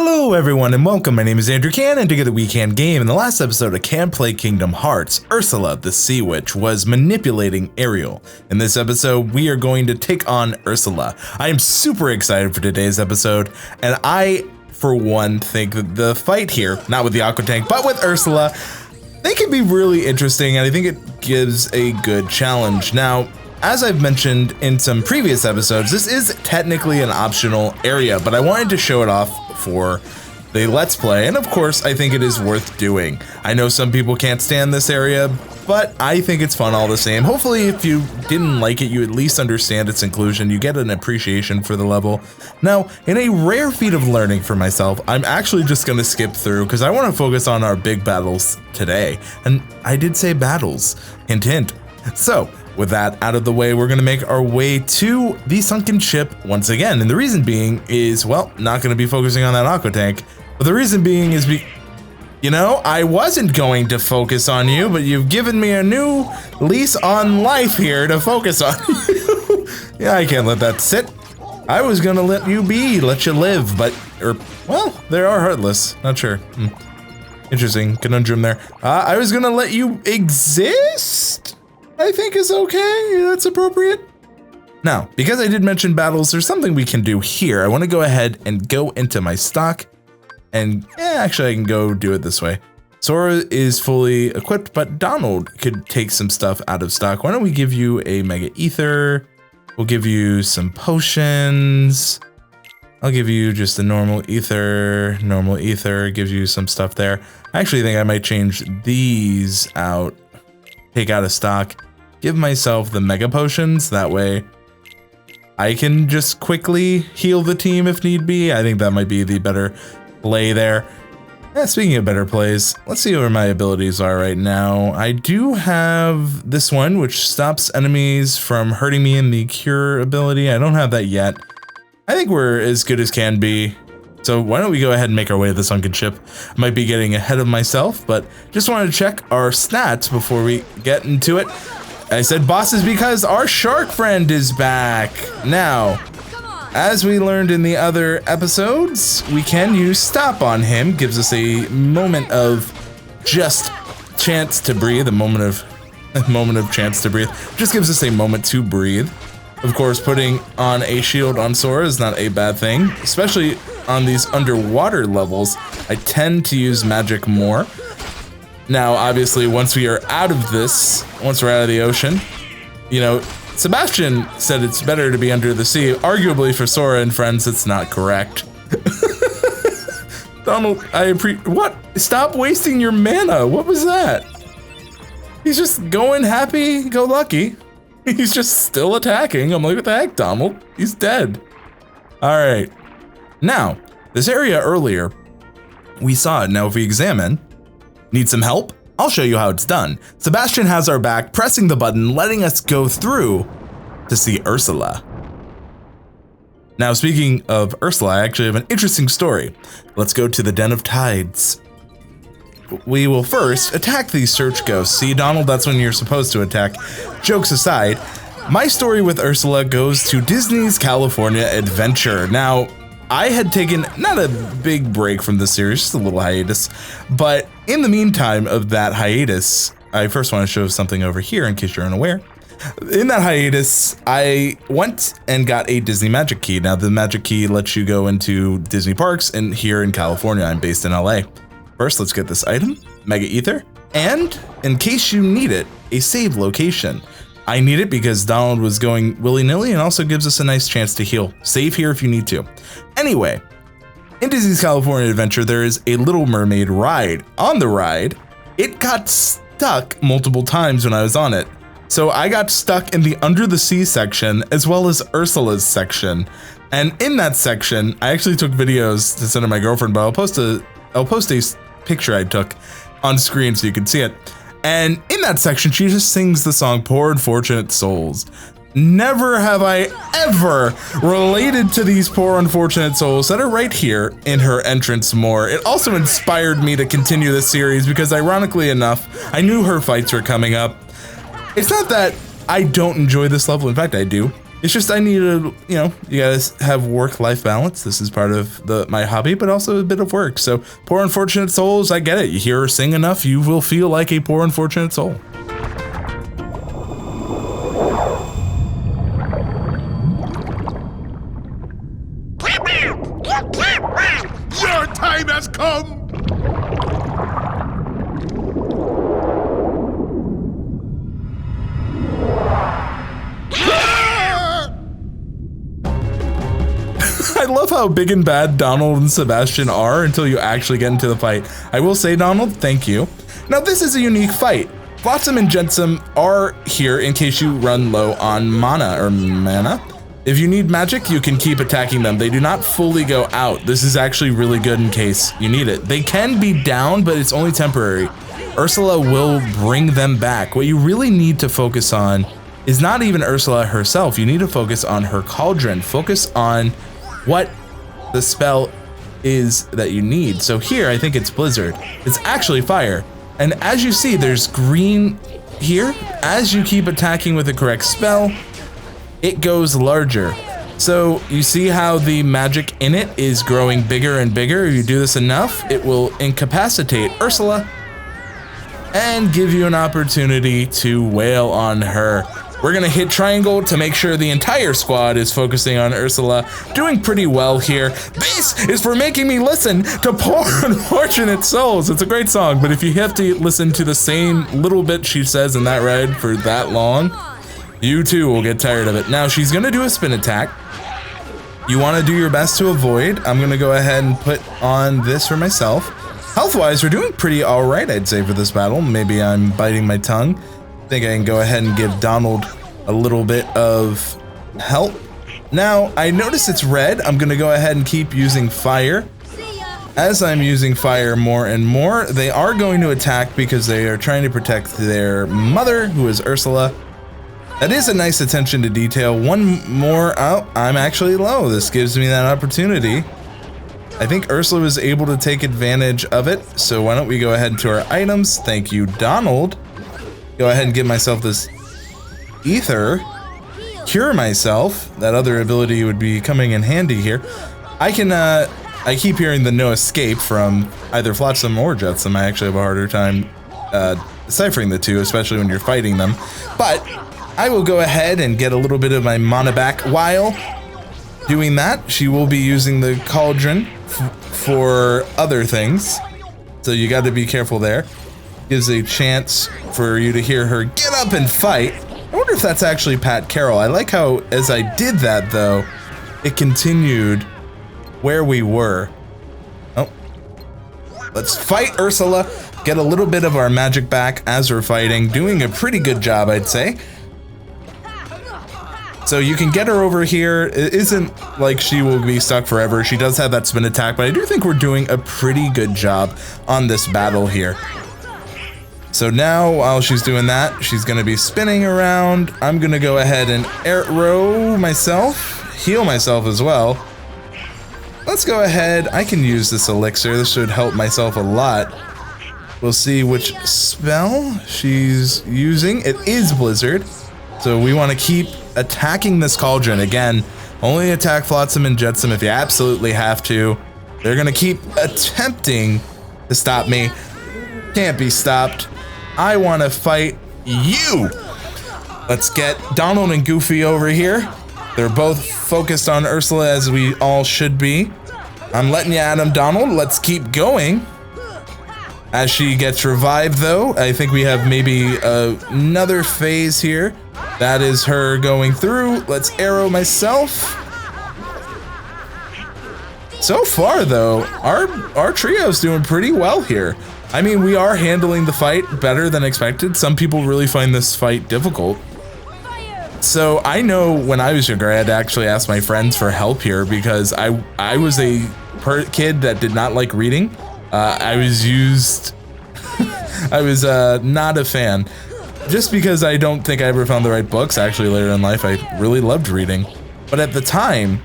Hello everyone and welcome, my name is Andrew Can and together we can game. In the last episode of Can Play Kingdom Hearts, Ursala the Sea Witch was manipulating Ariel. In this episode we are going to take on Ursala. I am super excited for today's episode and I, for one, think that the fight here, not with the Aqua Tank, but with Ursala, they can be really interesting and I think it gives a good challenge. Now, as I've mentioned in some previous episodes, this is technically an optional area, but I wanted to show it off for the Let's Play, and of course, I think it is worth doing. I know some people can't stand this area, but I think it's fun all the same. Hopefully, if you didn't like it, you at least understand its inclusion, you get an appreciation for the level. Now, in a rare feat of learning for myself, I'm actually just gonna skip through because I wanna focus on our big battles today. And I did say battles, hint hint. So, with that out of the way, we're going to make our way to the Sunken Ship once again. And the reason being is, well, not going to be focusing on that Aqua Tank. But the reason being is, you know, I wasn't going to focus on you, but you've given me a new lease on life here to focus on you. Yeah, I can't let that sit. I was going to let you be, let you live, but, well, they are heartless. Not sure. Interesting conundrum there. I was going to let you exist? I think is okay, that's appropriate. Now, because I did mention battles, there's something we can do here. I want to go ahead and go into my stock and actually I can go do it this way. Sora is fully equipped, but Donald could take some stuff out of stock. Why don't we give you a Mega Ether? We'll give you some potions. I'll give you just a normal ether, gives you some stuff there. I actually think I might change these out, take out of stock. Give myself the mega potions, that way I can just quickly heal the team if need be. I think that might be the better play there. Speaking of better plays, let's see where my abilities are right now. I do have this one, which stops enemies from hurting me in the cure ability. I don't have that yet. I think we're as good as can be. So why don't we go ahead and make our way to the Sunken Ship. I might be getting ahead of myself, but just wanted to check our stats before we get into it. I said bosses because our shark friend is back. Now, as we learned in the other episodes, we can use stop on him. Gives us a moment of just chance to breathe, a moment of chance to breathe. Just gives us a moment to breathe. Of course, putting on a shield on Sora is not a bad thing, especially on these underwater levels. I tend to use magic more. Now, obviously, once we are out of this, once we're out of the ocean, you know, Sebastian said it's better to be under the sea. Arguably, for Sora and friends, it's not correct. Donald, what? Stop wasting your mana. What was that? He's just going happy, go lucky. He's just still attacking. I'm like, what the heck, Donald? He's dead. All right. Now, this area earlier, we saw it. Now, if we examine, need some help? I'll show you how it's done. Sebastian has our back, pressing the button, letting us go through to see Ursala. Now, speaking of Ursala, I actually have an interesting story. Let's go to the Den of Tides. We will first attack these search ghosts. See, Donald, that's when you're supposed to attack. Jokes aside, my story with Ursala goes to Disney's California Adventure. Now, I had taken not a big break from the series, just a little hiatus, but in the meantime of that hiatus, I first want to show something over here in case you're unaware. In that hiatus, I went and got a Disney Magic Key. Now, the Magic Key lets you go into Disney parks, and here in California, I'm based in LA. First, let's get this item, Mega Ether, and in case you need it, a save location. I need it because Donald was going willy-nilly and also gives us a nice chance to heal. Save here if you need to. Anyway, in Disney's California Adventure, there is a Little Mermaid ride. On the ride, it got stuck multiple times when I was on it. So I got stuck in the Under the Sea section as well as Ursula's section. And in that section, I actually took videos to send to my girlfriend, but I'll post a picture I took on screen so you can see it. And in that section, she just sings the song Poor Unfortunate Souls. Never have I ever related to these poor unfortunate souls that are right here in her entrance more. It also inspired me to continue this series because ironically enough, I knew her fights were coming up. It's not that I don't enjoy this level, in fact I do, It's just I need to, you gotta have work-life balance. This is part of my hobby, but also a bit of work. So poor unfortunate souls, I get it. You hear her sing enough, you will feel like a poor unfortunate soul. Your time has come! I love how big and bad Donald and Sebastian are until you actually get into the fight. I will say, Donald, thank you. Now, this is a unique fight. Flotsam and Jetsam are here in case you run low on mana. If you need magic, you can keep attacking them. They do not fully go out. This is actually really good in case you need it. They can be down, but it's only temporary. Ursala will bring them back. What you really need to focus on is not even Ursala herself. You need to focus on her cauldron. Focus on what the spell is that you need. So here, I think it's Blizzard. It's actually fire. And as you see, there's green here. As you keep attacking with the correct spell, it goes larger. So you see how the magic in it is growing bigger and bigger. If you do this enough, it will incapacitate Ursala and give you an opportunity to wail on her. We're gonna hit triangle to make sure the entire squad is focusing on Ursala. Doing pretty well here. This is for making me listen to Poor Unfortunate Souls. It's a great song, but if you have to listen to the same little bit she says in that ride for that long, you too will get tired of it. Now she's gonna do a spin attack. You wanna do your best to avoid. I'm gonna go ahead and put on this for myself. Health-wise, we're doing pretty all right, I'd say, for this battle. Maybe I'm biting my tongue. I think I can go ahead and give Donald a little bit of help. Now, I notice it's red. I'm gonna go ahead and keep using fire. As I'm using fire more and more, they are going to attack because they are trying to protect their mother, who is Ursala. That is a nice attention to detail. One more, oh, I'm actually low. This gives me that opportunity. I think Ursula was able to take advantage of it, so why don't we go ahead to our items. Thank you, Donald. Go ahead and give myself this ether. Cure myself. That other ability would be coming in handy here. I keep hearing the no escape from either Flotsam or Jetsam. I actually have a harder time deciphering the two, especially when you're fighting them. But I will go ahead and get a little bit of my mana back while doing that. She will be using the cauldron for other things, so you got to be careful there. Gives a chance for you to hear her get up and fight. I wonder if that's actually Pat Carroll. I like how, as I did that though, it continued where we were. Oh, let's fight Ursala. Get a little bit of our magic back as we're fighting. Doing a pretty good job, I'd say. So you can get her over here. It isn't like she will be stuck forever. She does have that spin attack, but I do think we're doing a pretty good job on this battle here. So now, while she's doing that, she's gonna be spinning around. I'm gonna go ahead and arrow myself, heal myself as well. Let's go ahead. I can use this elixir. This should help myself a lot. We'll see which spell she's using. It is Blizzard. So we want to keep attacking this cauldron. Again, only attack Flotsam and Jetsam if you absolutely have to. They're gonna keep attempting to stop me. Can't be stopped. I want to fight you. Let's get Donald and Goofy over here. They're both focused on Ursala, as we all should be. I'm letting you at him, Donald. Let's keep going. As she gets revived, though, I think we have maybe another phase here. That is her going through. Let's arrow myself. So far, though, our trio's doing pretty well here. I mean, we are handling the fight better than expected. Some people really find this fight difficult. So I know when I was younger, I had to actually ask my friends for help here because I was a kid that did not like reading. I was not a fan. Just because I don't think I ever found the right books. Actually, later in life, I really loved reading. But at the time,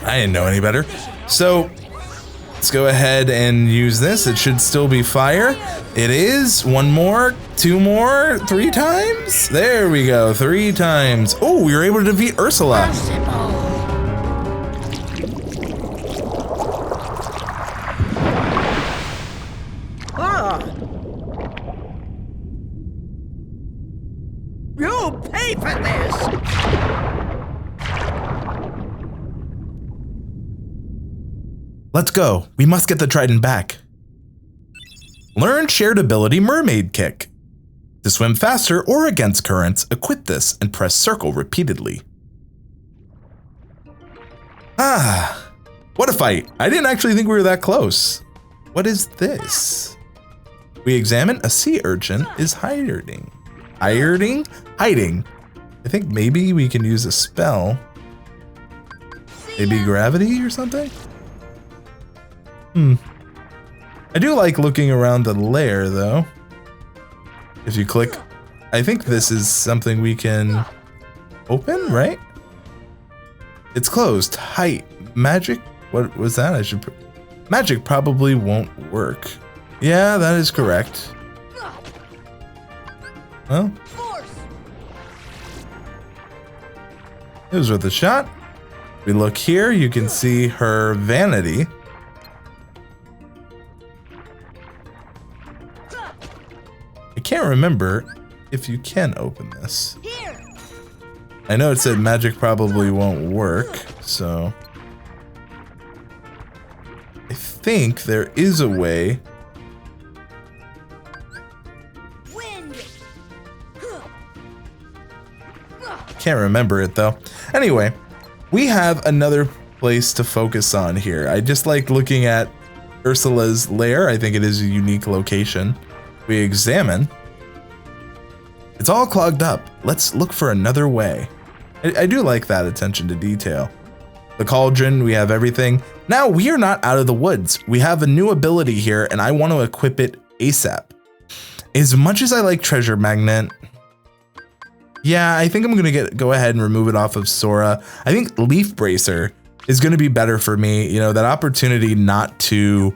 I didn't know any better. So Let's go ahead and use this. It should still be fire. It is. One more, two more, 3 times. There we go, 3 times. Oh, we were able to defeat Ursala. You'll pay for this. Let's go. We must get the trident back. Learn shared ability Mermaid Kick. To swim faster or against currents, equip this and press circle repeatedly. Ah, what a fight. I didn't actually think we were that close. What is this? We examine a sea urchin is hiding. Hiding? I think maybe we can use a spell. Maybe gravity or something? I do like looking around the lair though. If you click, I think this is something we can open, right? It's closed. Height. Magic? What was that? Magic probably won't work. Yeah, that is correct. Well, it was worth a shot. We look here, you can see her vanity. I can't remember if you can open this. I know it said magic probably won't work, so I think there is a way. Can't remember it though. Anyway, we have another place to focus on here. I just like looking at Ursala's lair. I think it is a unique location. We examine. It's all clogged up. Let's look for another way. I do like that attention to detail. The cauldron, we have everything. Now we are not out of the woods. We have a new ability here and I want to equip it ASAP. As much as I like treasure magnet, yeah, I think I'm gonna go ahead and remove it off of Sora. I think leaf bracer is gonna be better for me. You know, that opportunity not to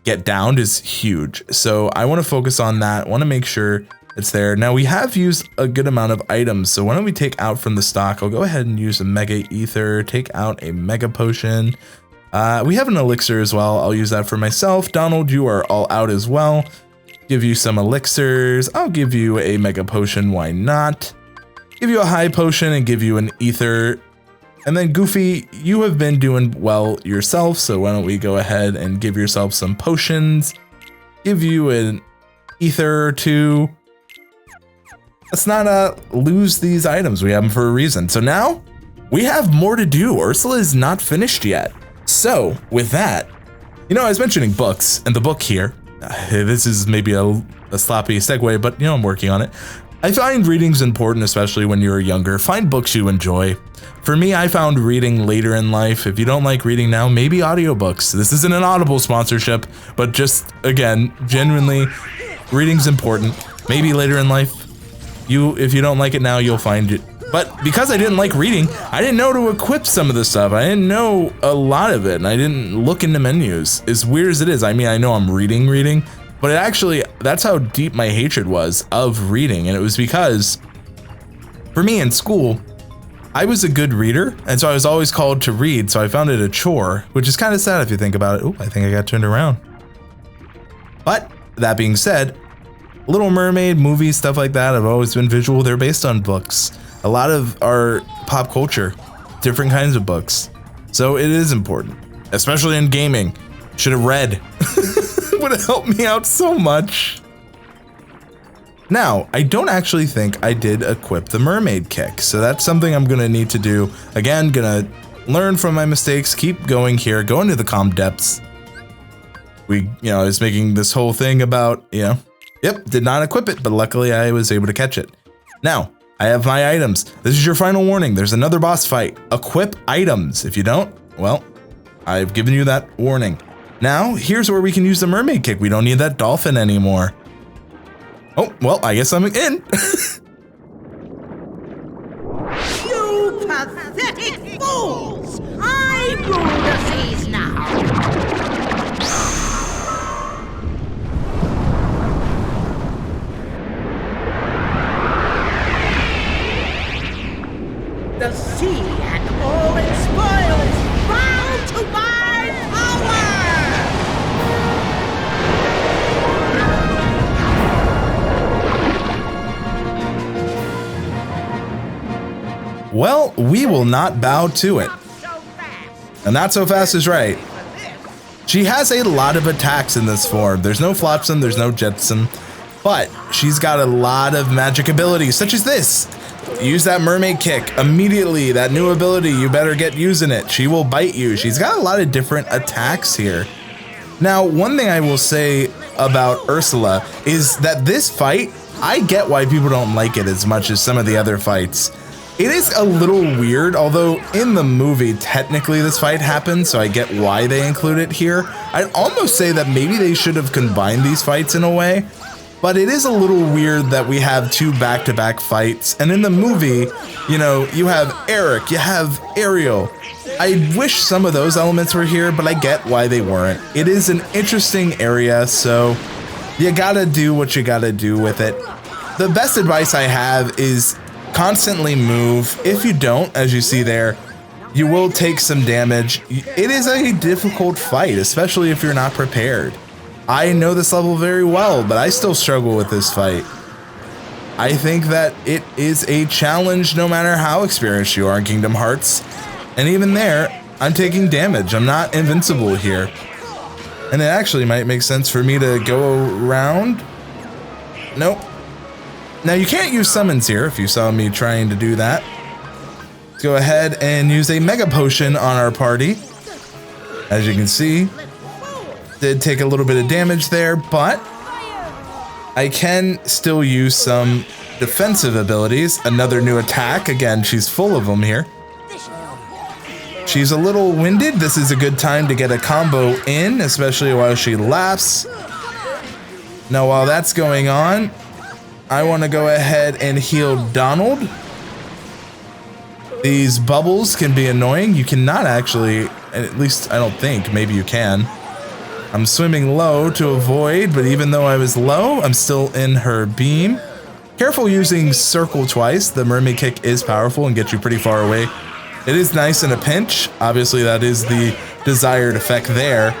get downed is huge. So I want to focus on that. Want to make sure it's there. Now we have used a good amount of items. So why don't we take out from the stock? I'll go ahead and use a mega ether, take out a mega potion. We have an elixir as well. I'll use that for myself. Donald, you are all out as well. Give you some elixirs. I'll give you a mega potion. Why not? Give you a high potion and give you an ether. And then Goofy, you have been doing well yourself, so why don't we go ahead and give yourself some potions, give you an ether or 2. Let's not lose these items. We have them for a reason. So now we have more to do. Ursala is not finished yet. So with that, you know, I was mentioning books and the book here. This is maybe a sloppy segue, but you know, I'm working on it. I find reading's important, especially when you're younger. Find books you enjoy. For me, I found reading later in life. If you don't like reading now, maybe audiobooks. This isn't an Audible sponsorship, but just, again, genuinely, reading's important. Maybe later in life, if you don't like it now, you'll find it. But because I didn't like reading, I didn't know to equip some of the stuff. I didn't know a lot of it, and I didn't look into menus. As weird as it is, I mean, I know I'm reading, but it actually, that's how deep my hatred was of reading. And it was because, for me in school, I was a good reader, and so I was always called to read, so I found it a chore, which is kind of sad if you think about it. Oh, I think I got turned around. But, that being said, Little Mermaid, movies, stuff like that have always been visual. They're based on books. A lot of our pop culture, different kinds of books. So it is important, especially in gaming. Should have read. Would have helped me out so much. Now, I don't actually think I did equip the Mermaid Kick, so that's something I'm gonna need to do. Again, gonna learn from my mistakes, keep going here, go into the calm depths. I was making this whole thing about, yep, did not equip it, but luckily I was able to catch it. Now, I have my items. This is your final warning. There's another boss fight. Equip items. If you don't, well, I've given you that warning. Now, here's where we can use the Mermaid Kick. We don't need that dolphin anymore. Oh, well, I guess I'm in. You pathetic fools! I rule the seas now! we will not bow to it. And not so fast is right. She has a lot of attacks in this form. There's no Flopsum, there's no Jetsam, but she's got a lot of magic abilities, such as this. Use that mermaid kick immediately. That new ability, you better get using it. She will bite you. She's got a lot of different attacks here. Now, one thing I will say about Ursala is that this fight, I get why people don't like it as much as some of the other fights. It is a little weird, although in the movie, technically this fight happened, so I get why they include it here. I'd almost say that maybe they should have combined these fights in a way, but it is a little weird that we have two back-to-back fights. And in the movie, you know, you have Eric, you have Ariel. I wish some of those elements were here, but I get why they weren't. It is an interesting area, so you gotta do what you gotta do with it. The best advice I have is constantly move. If you don't, as you see there, you will take some damage. It is a difficult fight, especially if you're not prepared. I know this level very well, but I still struggle with this fight. I think that it is a challenge no matter how experienced you are in Kingdom Hearts. And even there, I'm taking damage. I'm not invincible here. And it actually might make sense for me to go around. Nope. Now you can't use summons here if you saw me trying to do that. Let's go ahead and use a Mega Potion on our party. As you can see, did take a little bit of damage there, but I can still use some defensive abilities. Another new attack. Again, she's full of them here. She's a little winded. This is a good time to get a combo in, especially while she laughs. Now, while that's going on, I want to go ahead and heal Donald. These bubbles can be annoying. You cannot actually, at least I don't think, maybe you can. I'm swimming low to avoid, but even though I was low, I'm still in her beam. Careful using circle twice. The mermaid kick is powerful and gets you pretty far away. It is nice in a pinch. Obviously, that is the desired effect there.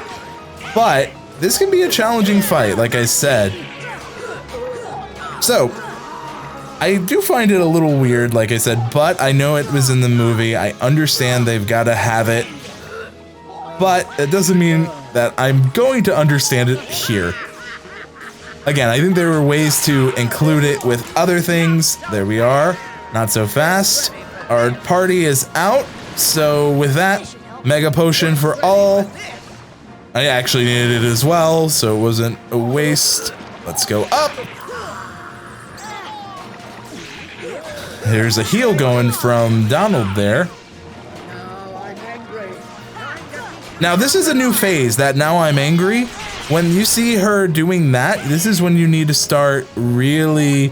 But this can be a challenging fight, like I said. So, I do find it a little weird, like I said, but I know it was in the movie. I understand they've got to have it. But it doesn't mean that I'm going to understand it here. Again, I think there were ways to include it with other things. There we are. Not so fast. Our party is out, so with that, Mega Potion for all. I actually needed it as well, so it wasn't a waste. Let's go up. There's a heal going from Donald there. Now this is a new phase that now I'm angry. When you see her doing that, this is when you need to start really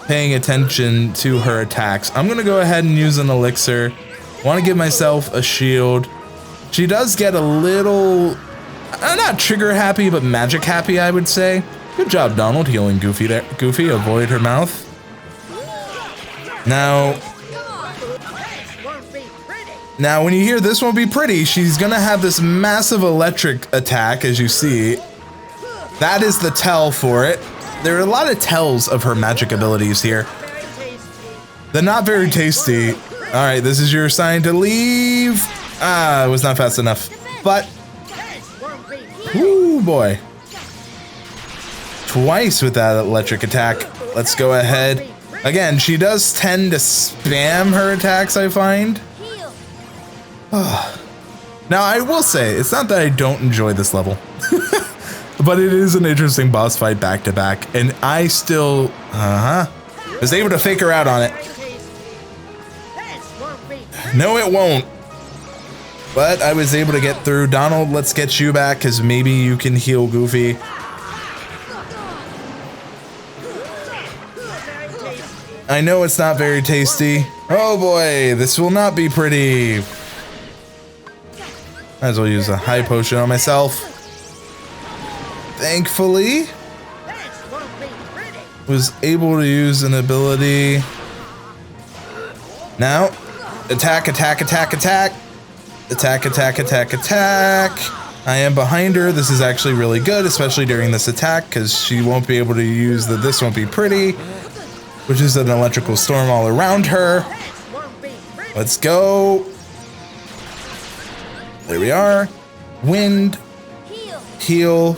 paying attention to her attacks. I'm gonna go ahead and use an elixir. Want to give myself a shield. She does get a little, not trigger happy, but magic happy, I would say. Good job, Donald, healing Goofy there. Goofy, avoid her mouth. Now when you hear this won't be pretty, she's gonna have this massive electric attack, as you see. That is the tell for it. There are a lot of tells of her magic abilities here. They're not very tasty. All right, this is your sign to leave. Ah, it was not fast enough, but, ooh boy. Twice with that electric attack. Let's go ahead. Again, she does tend to spam her attacks, I find. Now, I will say, it's not that I don't enjoy this level. But it is an interesting boss fight back to back, and I still, was able to fake her out on it. No, it won't. But I was able to get through. Donald, let's get you back, because maybe you can heal Goofy. I know it's not very tasty. Oh boy, this will not be pretty. Might as well use a high potion on myself. Thankfully, was able to use an ability. Now, attack, attack, attack, attack. Attack, attack, attack, attack. I am behind her. This is actually really good, especially during this attack, because she won't be able to use the this won't be pretty, which is an electrical storm all around her. Let's go. There we are. Wind. Heal.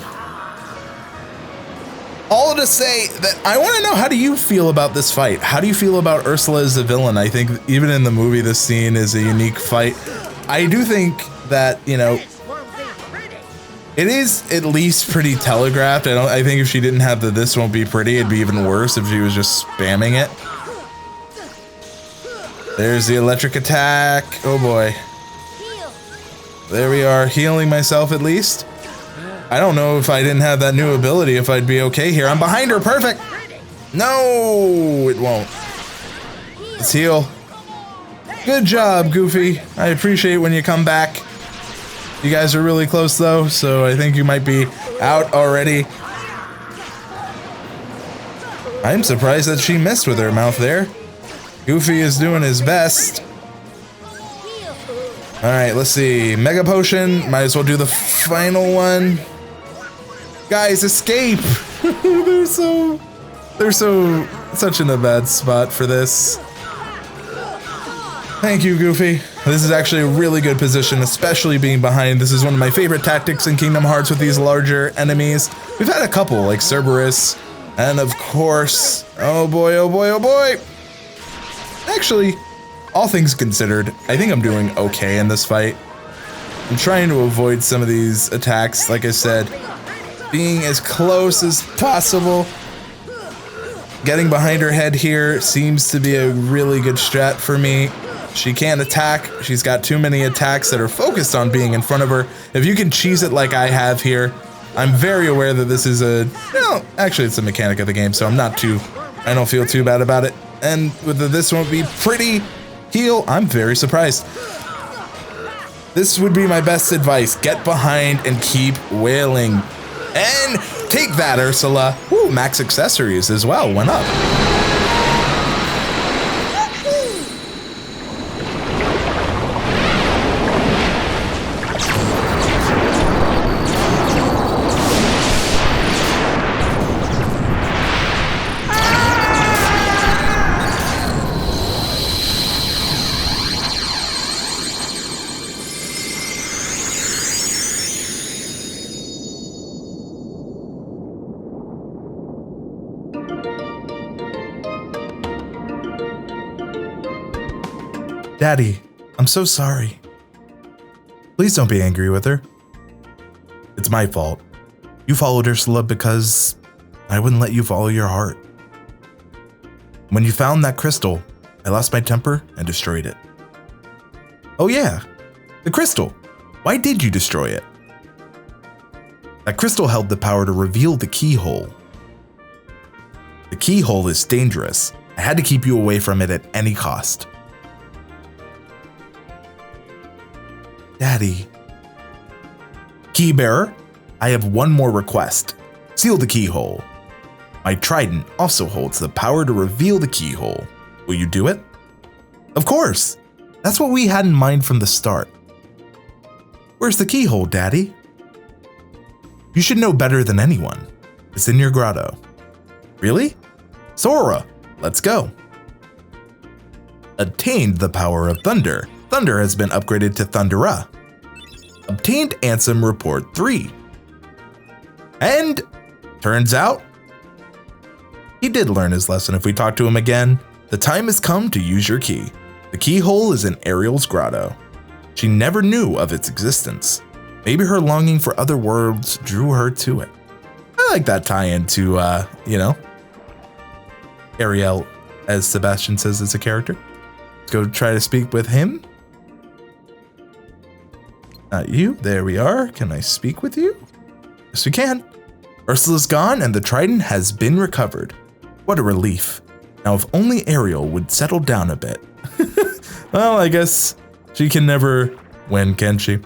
All to say that I want to know, how do you feel about this fight? How do you feel about Ursala as a villain? I think even in the movie, this scene is a unique fight. I do think that, you know, it is at least pretty telegraphed. I think if she didn't have the "this won't be pretty," it'd be even worse if she was just spamming it. There's the electric attack. Oh boy. There we are, healing myself at least. I don't know if I didn't have that new ability, if I'd be okay here. I'm behind her, perfect. No, it won't. Let's heal. Good job, Goofy. I appreciate when you come back. You guys are really close though, so I think you might be out already. I'm surprised that she missed with her mouth there. Goofy is doing his best. All right, let's see. Mega Potion, might as well do the final one. Guys, escape! They're such in a bad spot for this. Thank you, Goofy. This is actually a really good position, especially being behind. This is one of my favorite tactics in Kingdom Hearts with these larger enemies. We've had a couple, like Cerberus, and of course, oh boy, oh boy, oh boy. Actually, all things considered, I think I'm doing okay in this fight. I'm trying to avoid some of these attacks, like I said, being as close as possible. Getting behind her head here seems to be a really good strat for me. She can't attack. She's got too many attacks that are focused on being in front of her. If you can cheese it like I have here, I'm very aware that this is actually it's a mechanic of the game, so I don't feel too bad about it. And with the "this won't be pretty" heal, I'm very surprised. This would be my best advice. Get behind and keep wailing. And take that, Ursala. Ooh, max accessories as well went up. Daddy, I'm so sorry. Please don't be angry with her. It's my fault. You followed Ursala because I wouldn't let you follow your heart. When you found that crystal, I lost my temper and destroyed it. Oh yeah, the crystal. Why did you destroy it? That crystal held the power to reveal the keyhole. The keyhole is dangerous. I had to keep you away from it at any cost. Daddy. Keybearer, I have one more request. Seal the keyhole. My trident also holds the power to reveal the keyhole. Will you do it? Of course. That's what we had in mind from the start. Where's the keyhole, Daddy? You should know better than anyone. It's in your grotto. Really? Sora, let's go. Attained the power of thunder. Thunder has been upgraded to Thundera. Obtained Ansem Report 3. And turns out, he did learn his lesson if we talk to him again. The time has come to use your key. The keyhole is in Ariel's grotto. She never knew of its existence. Maybe her longing for other worlds drew her to it. I like that tie-in to, Ariel, as Sebastian says as a character. Let's go try to speak with him. Not you. There we are. Can I speak with you? Yes, we can. Ursula's gone and the trident has been recovered. What a relief. Now, if only Ariel would settle down a bit. Well, I guess she can never win, can she?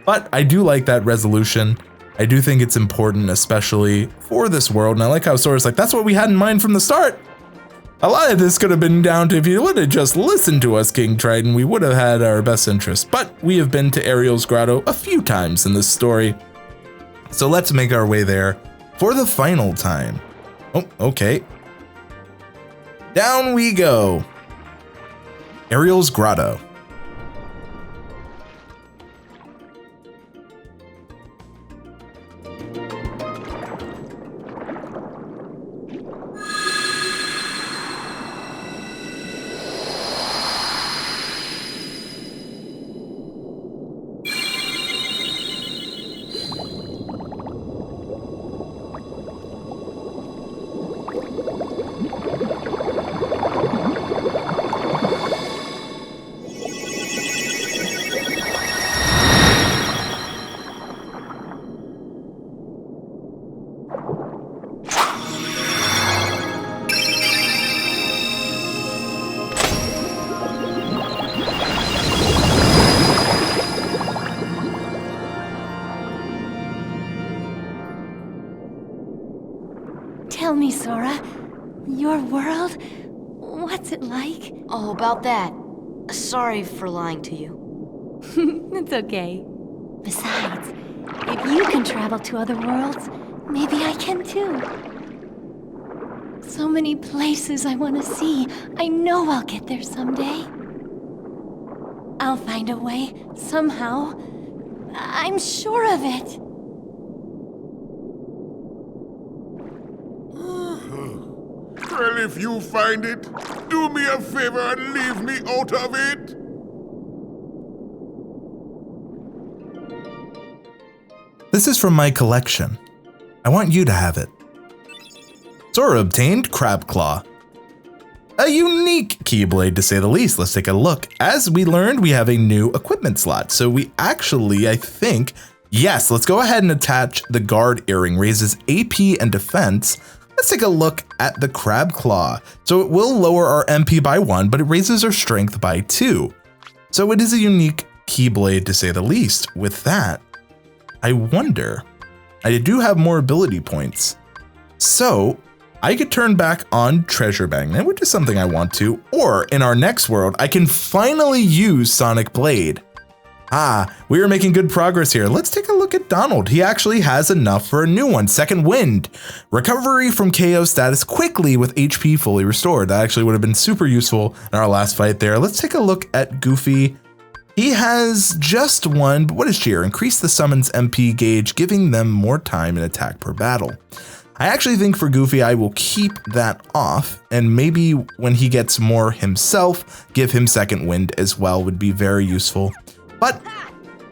But I do like that resolution. I do think it's important, especially for this world. And I like how Sora's like, that's what we had in mind from the start. A lot of this could have been down to if you would have just listened to us, King Trident, we would have had our best interest. But we have been to Ariel's grotto a few times in this story. So let's make our way there for the final time. Oh, okay. Down we go. Ariel's grotto. Tell me, Sora, your world, what's it like? Oh, about that. Sorry for lying to you. It's okay. Besides, if you can travel to other worlds, maybe I can too. So many places I want to see. I know I'll get there someday. I'll find a way, somehow. I'm sure of it. Well, if you find it, do me a favor and leave me out of it. This is from my collection. I want you to have it. Sora obtained Crab Claw. A unique Keyblade to say the least. Let's take a look. As we learned, we have a new equipment slot. So we actually, I think, yes, let's go ahead and attach the guard earring. Raises AP and defense. Let's take a look at the Crab Claw. So it will lower our MP by 1, but it raises our strength by 2. So it is a unique Keyblade to say the least. With that, I wonder, I do have more ability points. So I could turn back on Treasure Magnet, which is something I want to, or in our next world, I can finally use Sonic Blade. We are making good progress here. Let's take a look at Donald. He actually has enough for a new one, Second Wind. Recovery from KO status quickly with HP fully restored. That actually would have been super useful in our last fight there. Let's take a look at Goofy. He has just one, but what is cheer? Increase the summon's MP gauge, giving them more time and attack per battle. I actually think for Goofy, I will keep that off, and maybe when he gets more himself, give him Second Wind as well would be very useful. But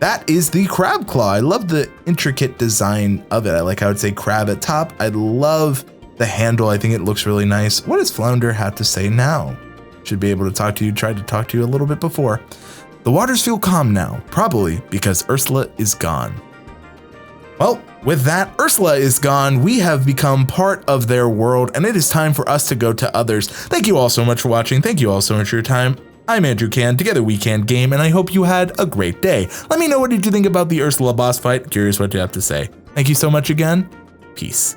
that is the Crab Claw. I love the intricate design of it. I like how it say crab at top. I love the handle. I think it looks really nice. What does Flounder have to say now? Should be able to talk to you. Tried to talk to you a little bit before. The waters feel calm now, probably because Ursala is gone. Well, with that, Ursala is gone. We have become part of their world, and it is time for us to go to others. Thank you all so much for watching. Thank you all so much for your time. I'm Andrew Can, together WeKanGame, and I hope you had a great day. Let me know what did you think about the Ursala boss fight. Curious what you have to say. Thank you so much again. Peace.